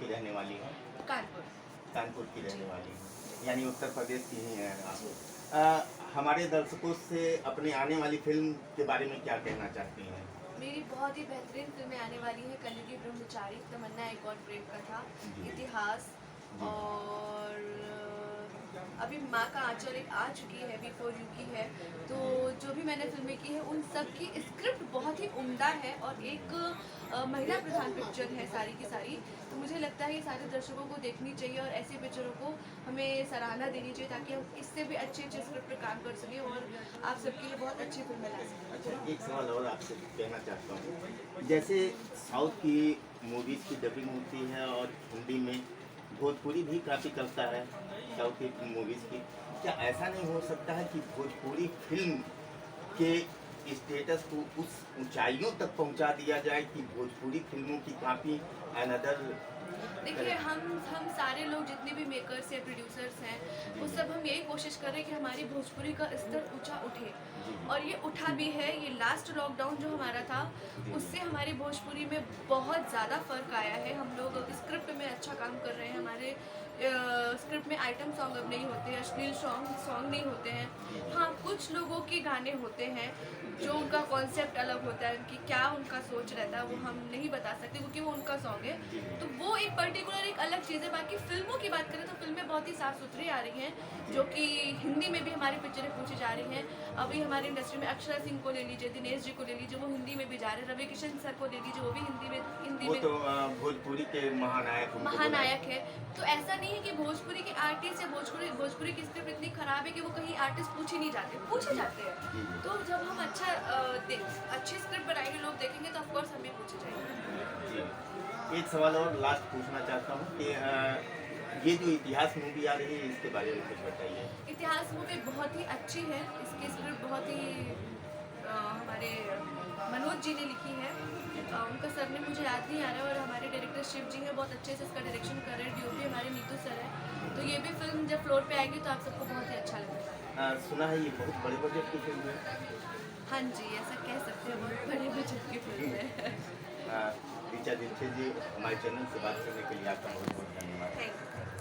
की रहने वाली हैं? कानपुर। कानपुर की रहने जी। वाली हैं, यानी उत्तर प्रदेश की ही हैं आप। जी। हमारे दर्शकों से अपने आने वाली फ़िल्म के बारे में क्या कहना चाहती हैं? मेरी बहुत ही बेहतरीन फिल्में आने वाली हैं। कलयुगी ब्रह्मचारी, तमन्ना एक और प्रेम कथा, जी। इतिहास जी। और अभी माँ का आंचल एक आ चुकी है, बिफोर यू की है। तो जो भी मैंने फिल्में की है उन सब की स्क्रिप्ट बहुत ही उम्दा है और एक महिला प्रधान पिक्चर है सारी की सारी। तो मुझे लगता है ये सारे दर्शकों को देखनी चाहिए और ऐसी पिक्चरों को हमें सराहना देनी चाहिए ताकि हम इससे भी अच्छे अच्छे स्क्रिप्ट पे काम कर सकें और आप सबके लिए बहुत अच्छी फिल्में ला सकें। अच्छा, एक सवाल और आपसे कहना चाहता हूँ। जैसे साउथ की मूवीज़ की डबिंग होती है और हिंदी में भोजपुरी भी काफ़ी चलता है साउथ की मूवीज़ की। क्या ऐसा नहीं हो सकता है कि भोजपुरी फ़िल्म के स्टेटस को उस ऊंचाइयों तक पहुंचा दिया जाए कि भोजपुरी फिल्मों की कॉपी अनदर देखिए करें? हम सारे लोग जितने भी मेकर्स हैं, प्रोड्यूसर्स हैं, वो सब हम यही कोशिश कर रहे हैं कि हमारी भोजपुरी का स्तर ऊंचा उठे और ये उठा भी है। ये लास्ट लॉकडाउन जो हमारा था उससे हमारी भोजपुरी में बहुत ज़्यादा फ़र्क आया है। हम लोग स्क्रिप्ट में अच्छा काम कर रहे हैं। हमारे स्क्रिप्ट में आइटम सॉन्ग अब नहीं होते हैं, अश्लील सॉन्ग नहीं होते हैं। हाँ, कुछ लोगों के गाने होते हैं जो उनका कॉन्सेप्ट अलग होता है, उनकी क्या उनका सोच रहता है वो हम नहीं बता सकते क्योंकि वो उनका सॉन्ग है। तो वो एक पर्टिकुलर एक अलग चीज़ है। बाकी फिल्मों की बात करें तो फिल्में बहुत ही साफ़ सुथरी आ रही हैं जो कि हिंदी में भी हमारी पिक्चरें पूछी जा रही हैं। अभी हमारी इंडस्ट्री में अक्षरा सिंह को ले लीजिए, दिनेश जी को ले लीजिए, वो हिंदी में भी जा रहे हैं। रवि किशन सर को ले लीजिए, वो भी हिंदी वो में तो भोजपुरी के महानायक उनको बोला महानायक है। तो ऐसा नहीं है कि भोजपुरी के आर्टिस्ट या भोजपुरी की स्क्रिप्ट इतनी खराब है कि वो कहीं आर्टिस्ट पूछे नहीं जाते, पूछे जाते हैं। तो जब हम अच्छी स्क्रिप्ट बनाएंगे, लोग देखेंगे तो ऑफकोर्स हम भी पूछे जाएंगे। जी। एक सवाल और लास्ट पूछना चाहता हूँ कि ये जो इतिहास मूवी आ रही है इसके बारे में कुछ बताइए। इतिहास मूवी बहुत ही अच्छी है। इसकी स्क्रिप्ट बहुत ही हमारे मनोज जी ने लिखी है। उनका सरनेम मुझे याद नहीं आ रहा है और हमारे डायरेक्टर शिव जी हैं, बहुत अच्छे से इसका डायरेक्शन कर रहे हैं। डीओपी हमारे नीतू सर है। तो ये भी फिल्म जब फ्लोर पे आएगी तो आप सबको बहुत ही अच्छा लगेगा। सुना है ये बहुत बड़े बजट की फिल्म है। हाँ जी, ऐसा कह सकते हैं, बहुत बड़े बजट की फिल्म है। ऋचा दीक्षित जी, हमारे चैनल से बात करने के लिए आपका बहुत बहुत धन्यवाद। Thank you.